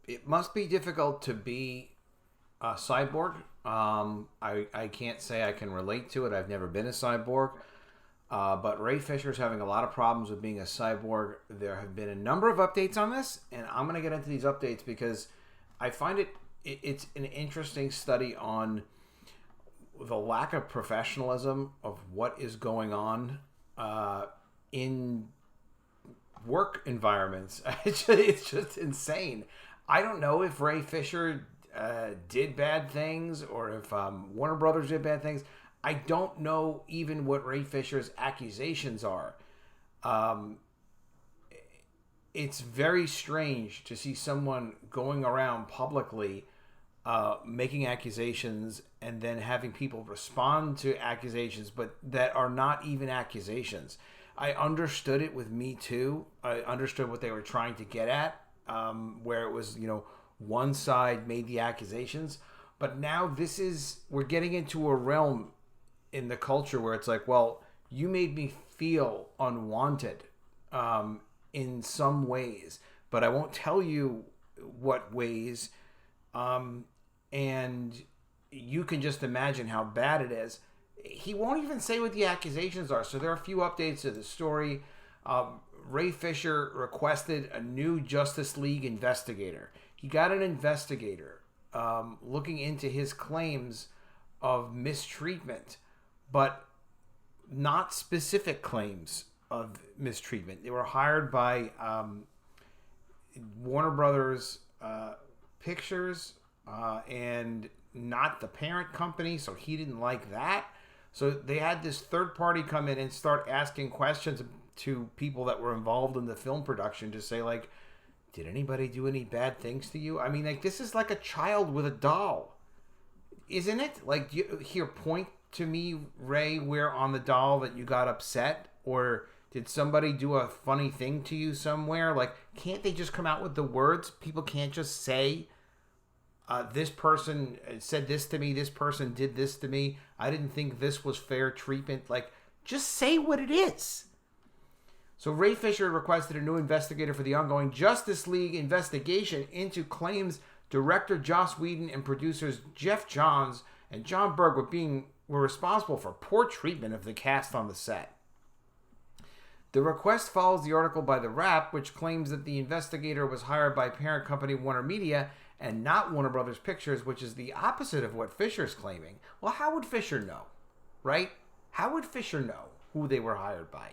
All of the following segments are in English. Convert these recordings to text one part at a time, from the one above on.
It must be difficult to be a cyborg. I can't say I can relate to it. I've never been a cyborg. But Ray Fisher's having a lot of problems with being a cyborg. There have been a number of updates on this, and I'm going to get into these updates because I find it's an interesting study on the lack of professionalism of what is going on in work environments. It's just insane. I don't know if Ray Fisher did bad things or if Warner Brothers did bad things. I don't know even what Ray Fisher's accusations are. It's very strange to see someone going around publicly making accusations and then having people respond to accusations, but that are not even accusations. I understood it with Me Too. I understood what they were trying to get at, where it was, one side made the accusations. But now we're getting into a realm in the culture where it's like, well, you made me feel unwanted in some ways, but I won't tell you what ways. And you can just imagine how bad it is. He won't even say what the accusations are. So there are a few updates to the story. Ray Fisher requested a new Justice League investigator. He got an investigator looking into his claims of mistreatment, but not specific claims of mistreatment. They were hired by Warner Brothers Pictures and not the parent company, so he didn't like that. So they had this third party come in and start asking questions to people that were involved in the film production to say, like, did anybody do any bad things to you? I mean, like, this is like a child with a doll, isn't it? Like, here, point to me, Ray, where on the doll that you got upset, or did somebody do a funny thing to you somewhere? Like, can't they just come out with the words? People can't just say, this person said this to me, this person did this to me, I didn't think this was fair treatment. Like, just say what it is. So Ray Fisher requested a new investigator for the ongoing Justice League investigation into claims director Joss Whedon and producers Jeff Johns and John Berg were responsible for poor treatment of the cast on the set. The request follows the article by The Wrap, which claims that the investigator was hired by parent company Warner Media and not Warner Brothers Pictures, which is the opposite of what Fisher's claiming. Well, how would Fisher know, right? How would Fisher know who they were hired by?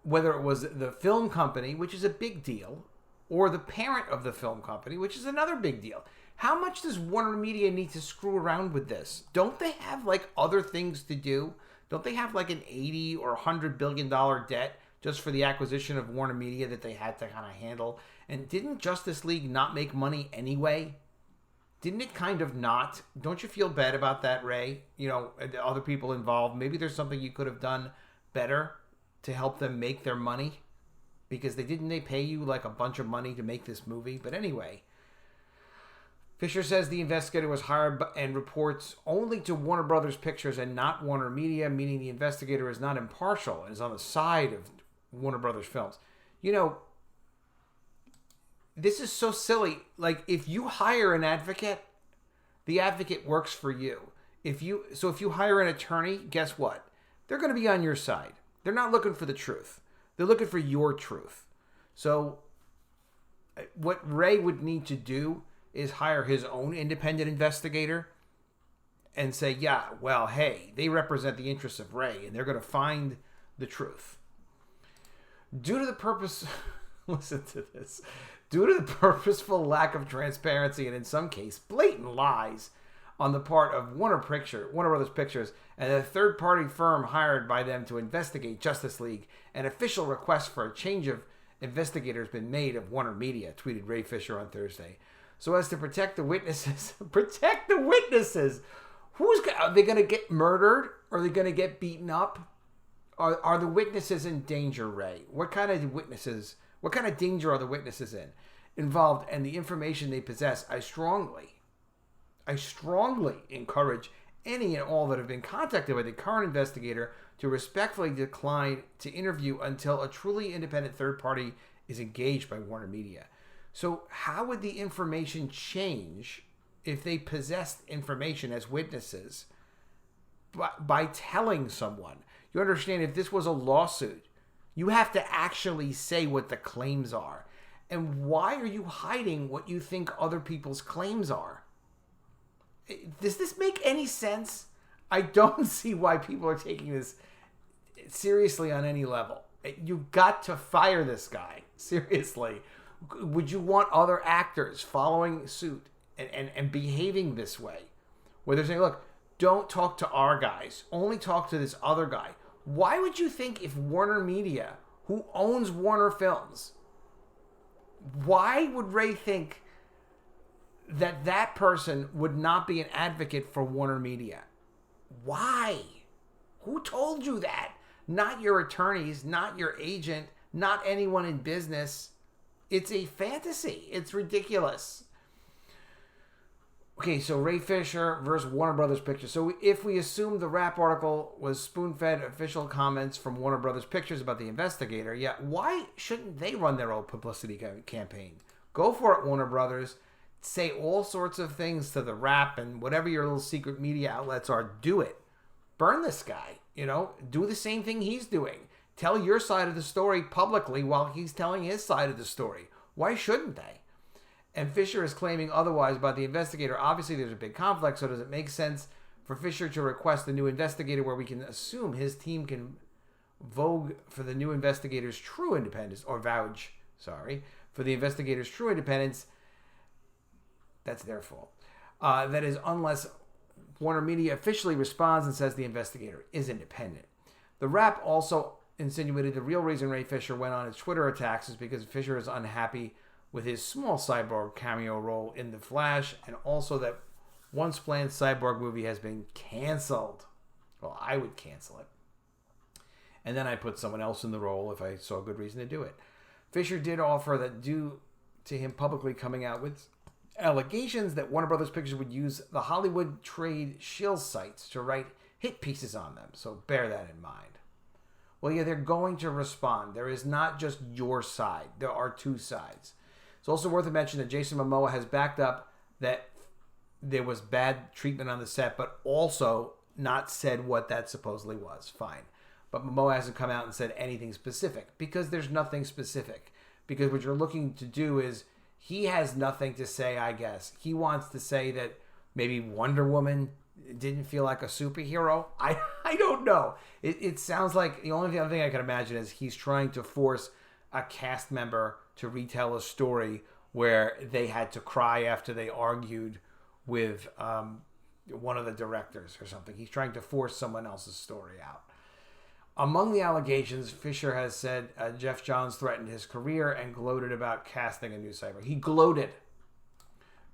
Whether it was the film company, which is a big deal, or the parent of the film company, which is another big deal. How much does Warner Media need to screw around with this? Don't they have, like, other things to do? Don't they have, like, an $80 or $100 billion debt just for the acquisition of Warner Media that they had to kind of handle? And didn't Justice League not make money anyway? Didn't it kind of not? Don't you feel bad about that, Ray? Other people involved. Maybe there's something you could have done better to help them make their money, because they pay you like a bunch of money to make this movie. But anyway, Fisher says the investigator was hired and reports only to Warner Brothers Pictures and not Warner Media, meaning the investigator is not impartial and is on the side of Warner Brothers Films. This is so silly. Like, if you hire an advocate, the advocate works for you. If you hire an attorney, guess what? They're going to be on your side. They're not looking for the truth. They're looking for your truth. So what Ray would need to do is hire his own independent investigator and say, yeah, well, hey, they represent the interests of Ray, and they're going to find the truth. Due to the purpose... listen to this. Due to the purposeful lack of transparency and, in some case, blatant lies on the part of Warner Brothers Pictures, and a third-party firm hired by them to investigate Justice League, an official request for a change of investigator has been made of Warner Media, tweeted Ray Fisher on Thursday. So as to protect the witnesses. Protect the witnesses! Are they going to get murdered? Are they going to get beaten up? Are the witnesses in danger, Ray? What kind of danger are the witnesses involved, and the information they possess? I strongly encourage any and all that have been contacted by the current investigator to respectfully decline to interview until a truly independent third party is engaged by Warner Media. So how would the information change if they possessed information as witnesses by telling someone? You understand, if this was a lawsuit, you have to actually say what the claims are. And why are you hiding what you think other people's claims are? Does this make any sense? I don't see why people are taking this seriously on any level. You've got to fire this guy. Seriously. Would you want other actors following suit and behaving this way? Where they're saying, look, don't talk to our guys. Only talk to this other guy. Why would you think if Warner Media, who owns Warner Films, why would Ray think that that person would not be an advocate for Warner Media? Why? Who told you that? Not your attorneys, not your agent, not anyone in business. It's a fantasy. It's ridiculous. Okay, so Ray Fisher versus Warner Brothers Pictures. So if we assume the rap article was spoon-fed official comments from Warner Brothers Pictures about the investigator, yeah, why shouldn't they run their own publicity campaign? Go for it, Warner Brothers. Say all sorts of things to the rap and whatever your little secret media outlets are, do it. Burn this guy, do the same thing he's doing. Tell your side of the story publicly while he's telling his side of the story. Why shouldn't they? And Fisher is claiming otherwise about the investigator. Obviously, there's a big conflict, so does it make sense for Fisher to request a new investigator where we can assume his team can vogue for the new investigator's true independence, or vouch, for the investigator's true independence? That's their fault. That is, unless Warner Media officially responds and says the investigator is independent. The rap also insinuated the real reason Ray Fisher went on his Twitter attacks is because Fisher is unhappy with his small Cyborg cameo role in The Flash, and also that once planned Cyborg movie has been canceled. Well, I would cancel it. And then I'd put someone else in the role if I saw a good reason to do it. Fisher did offer that due to him publicly coming out with allegations that Warner Brothers Pictures would use the Hollywood trade shill sites to write hit pieces on them. So bear that in mind. Well, yeah, they're going to respond. There is not just your side. There are two sides. It's also worth a mention that Jason Momoa has backed up that there was bad treatment on the set, but also not said what that supposedly was. Fine. But Momoa hasn't come out and said anything specific because there's nothing specific. Because what you're looking to do is, he has nothing to say, I guess. He wants to say that maybe Wonder Woman didn't feel like a superhero. I don't know. It sounds like the only other thing I can imagine is he's trying to force a cast member to retell a story where they had to cry after they argued with one of the directors or something. He's trying to force someone else's story out. Among the allegations, Fisher has said Jeff Johns threatened his career and gloated about casting a new cyborg. He gloated.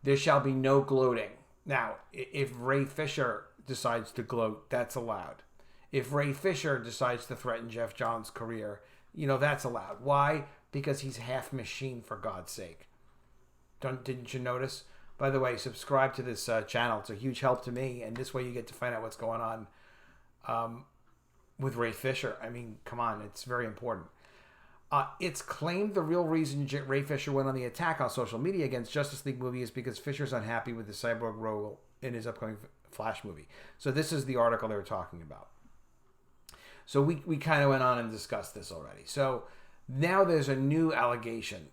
There shall be no gloating. Now, if Ray Fisher decides to gloat, that's allowed. If Ray Fisher decides to threaten Jeff Johns' career, that's allowed. Why? Because he's half machine, for God's sake. Didn't you notice? By the way, subscribe to this channel. It's a huge help to me, and this way you get to find out what's going on with Ray Fisher. I mean, come on, it's very important. It's claimed the real reason Ray Fisher went on the attack on social media against Justice League movie is because Fisher's unhappy with the cyborg role in his upcoming Flash movie. So this is the article they were talking about. So we kind of went on and discussed this already. So now there's a new allegation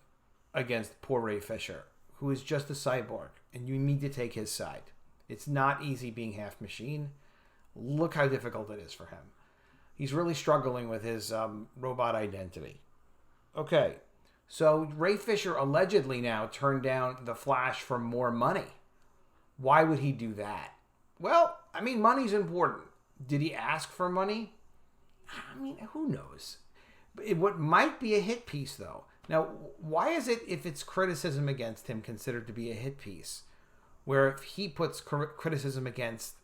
against poor Ray Fisher, who is just a cyborg, and you need to take his side. It's not easy being half machine. Look how difficult it is for him. He's really struggling with his robot identity. Okay, so Ray Fisher allegedly now turned down The Flash for more money. Why would he do that? Well, I mean, money's important. Did he ask for money? I mean, who knows? What might be a hit piece, though. Now, why is it, if it's criticism against him, considered to be a hit piece? Where if he puts criticism against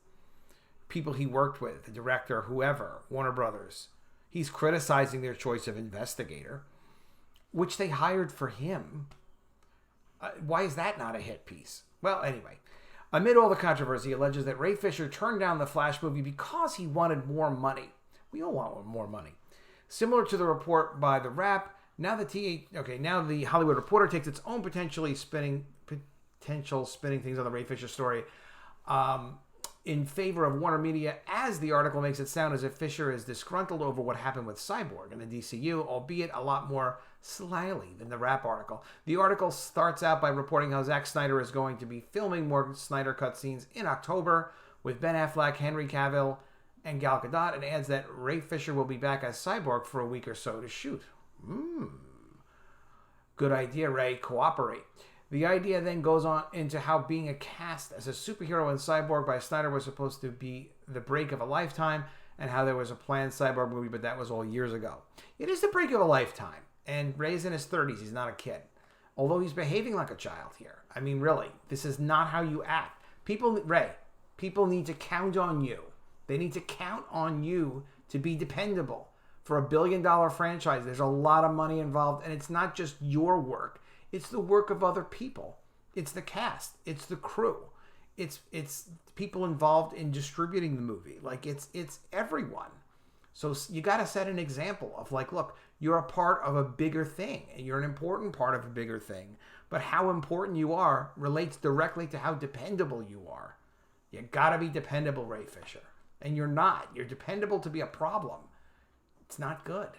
people he worked with, the director, whoever, Warner Brothers, he's criticizing their choice of investigator, which they hired for him. Why is that not a hit piece? Well, anyway, amid all the controversy, he alleges that Ray Fisher turned down the Flash movie because he wanted more money. We all want more money. Similar to the report by The Wrap, Now now the Hollywood Reporter takes its own potential spinning things on the Ray Fisher story in favor of Warner Media, as the article makes it sound as if Fisher is disgruntled over what happened with Cyborg and the DCU, albeit a lot more slyly than the Rap article. The article starts out by reporting how Zack Snyder is going to be filming more Snyder Cut scenes in October with Ben Affleck, Henry Cavill, and Gal Gadot, and adds that Ray Fisher will be back as Cyborg for a week or so to shoot. Good idea, Ray. Cooperate. The idea then goes on into how being a cast as a superhero in Cyborg by Snyder was supposed to be the break of a lifetime, and how there was a planned Cyborg movie, but that was all years ago. It is the break of a lifetime, and Ray's in his 30s. He's not a kid. Although he's behaving like a child here. I mean, really, this is not how you act. People need to count on you. They need to count on you to be dependable. For a $1 billion franchise, there's a lot of money involved, and it's not just your work. It's the work of other people. It's the cast. It's the crew. It's people involved in distributing the movie. Like, it's everyone. So you got to set an example of, like, look, you're a part of a bigger thing, and you're an important part of a bigger thing. But how important you are relates directly to how dependable you are. You got to be dependable, Ray Fisher. And you're not. You're dependable to be a problem. It's not good.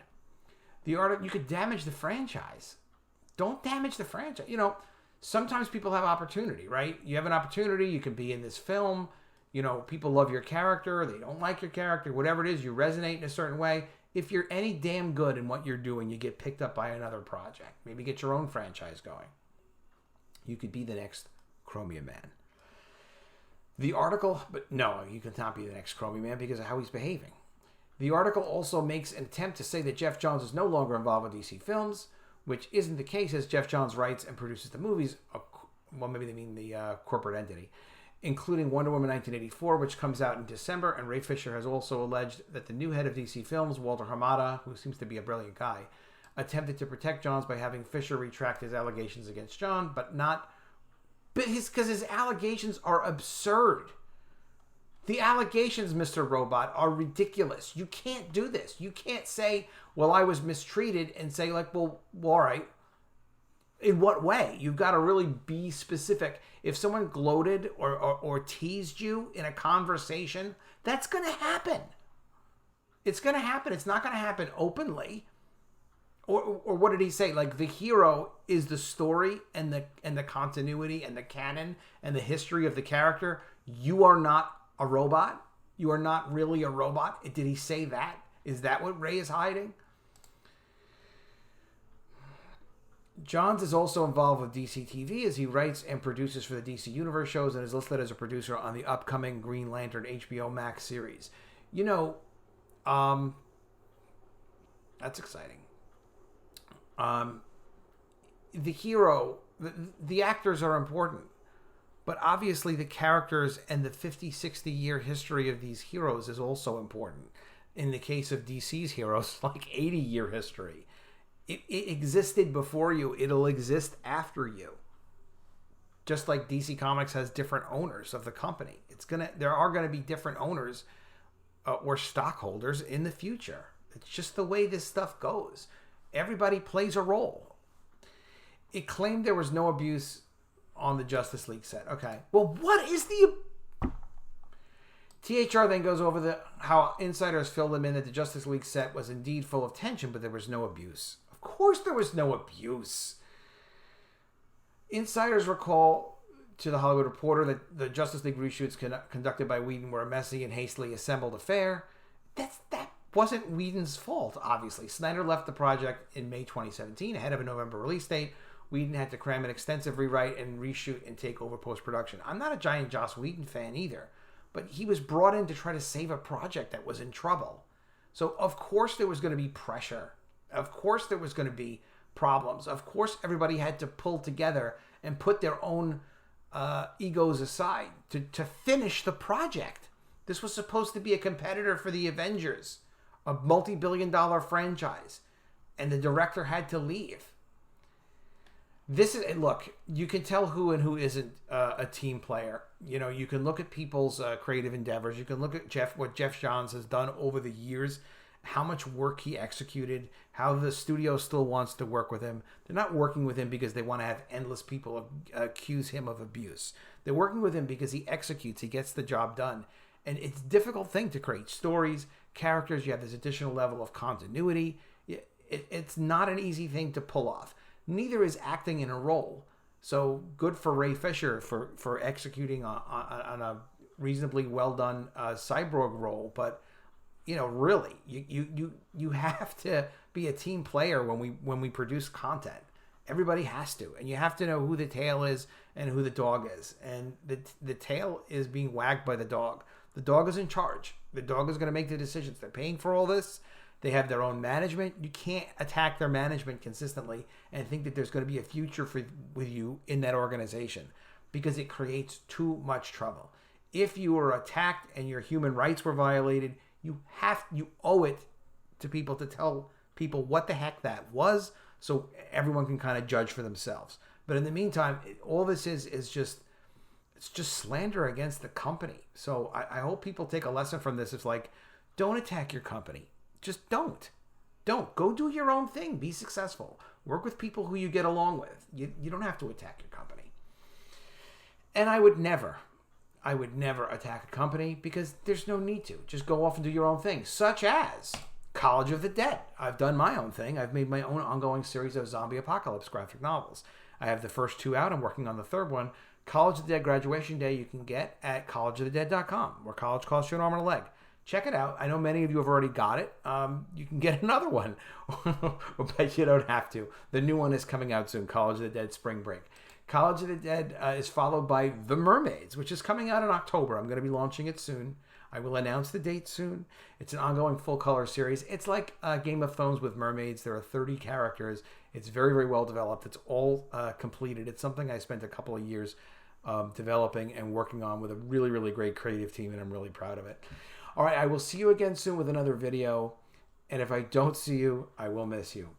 You could damage the franchise. Don't damage the franchise. You know, sometimes people have opportunity, right? You have an opportunity. You can be in this film. You know, people love your character. They don't like your character. Whatever it is, you resonate in a certain way. If you're any damn good in what you're doing, you get picked up by another project. Maybe get your own franchise going. You could be the next Chromium Man. The article, but no, you cannot be the next Chromium Man because of how he's behaving. The article also makes an attempt to say that Jeff Johns is no longer involved with DC Films, which isn't the case, as Jeff Johns writes and produces the movies. Well, maybe they mean the corporate entity, including Wonder Woman 1984, which comes out in December. And Ray Fisher has also alleged that the new head of DC Films, Walter Hamada, who seems to be a brilliant guy, attempted to protect Johns by having Fisher retract his allegations against John, because his allegations are absurd. The allegations, Mr. Robot, are ridiculous. You can't do this. You can't say, well, I was mistreated, and say, like, well, all right. In what way? You've got to really be specific. If someone gloated or teased you in a conversation, that's going to happen. It's going to happen. It's not going to happen openly. Or what did he say? Like, the hero is the story and the continuity and the canon and the history of the character. You are not a robot. You are not really a robot. Did he say that? Is that what Ray is hiding? Johns is also involved with DC TV as he writes and produces for the DC Universe shows and is listed as a producer on the upcoming Green Lantern HBO Max series. You know, that's exciting. The hero, the actors are important, but obviously the characters and the 50, 60-year history of these heroes is also important. In the case of DC's heroes, like 80-year history. It existed before you. It'll exist after you. Just like DC Comics has different owners of the company. There are going to be different owners or stockholders in the future. It's just the way this stuff goes. Everybody plays a role. It claimed there was no abuse on the Justice League set. Okay. Well, what is the... THR then goes over how insiders filled them in that the Justice League set was indeed full of tension, but there was no abuse. Of course there was no abuse. Insiders recall to the Hollywood Reporter that the Justice League reshoots conducted by Whedon were a messy and hastily assembled affair. That wasn't Whedon's fault, obviously. Snyder left the project in May 2017 ahead of a November release date. Whedon had to cram an extensive rewrite and reshoot and take over post-production. I'm not a giant Joss Whedon fan either, but he was brought in to try to save a project that was in trouble. So of course there was going to be pressure. Of course there was going to be problems. Of course everybody had to pull together and put their own egos aside to finish the project. This was supposed to be a competitor for the Avengers, a multi-billion-dollar franchise, and the director had to leave. Look, you can tell who and who isn't a team player. You know, you can look at people's creative endeavors. You can look at what Jeff Johns has done over the years how much work he executed, how the studio still wants to work with him. They're not working with him because they want to have endless people accuse him of abuse. They're working with him because he executes, he gets the job done. And it's a difficult thing to create stories, characters. You have this additional level of continuity. It's not an easy thing to pull off. Neither is acting in a role. So good for Ray Fisher for executing on a reasonably well done cyborg role. But really, you have to be a team player when we produce content. Everybody has to, and you have to know who the tail is and who the dog is. And the tail is being wagged by the dog. The dog is in charge. The dog is going to make the decisions. They're paying for all this. They have their own management. You can't attack their management consistently and think that there's going to be a future with you in that organization, because it creates too much trouble. If you were attacked and your human rights were violated, you owe it to people to tell people what the heck that was, so everyone can kind of judge for themselves. But in the meantime, all this is just slander against the company. So I hope people take a lesson from this. It's like, don't attack your company. Just don't. Go do your own thing. Be successful. Work with people who you get along with. You don't have to attack your company. And I would never attack a company, because there's no need to. Just go off and do your own thing, such as College of the Dead. I've done my own thing. I've made my own ongoing series of zombie apocalypse graphic novels. I have the first 2 out. I'm working on the 3rd one. College of the Dead Graduation Day you can get at collegeofthedead.com, where college costs you an arm and a leg. Check it out. I know many of you have already got it. You can get another one, but you don't have to. The new one is coming out soon, College of the Dead Spring Break. College of the Dead is followed by The Mermaids, which is coming out in October. I'm going to be launching it soon. I will announce the date soon. It's an ongoing full-color series. It's like Game of Thrones with mermaids. There are 30 characters. It's very, very well developed. It's all completed. It's something I spent a couple of years developing and working on with a really, really great creative team, and I'm really proud of it. All right, I will see you again soon with another video. And if I don't see you, I will miss you.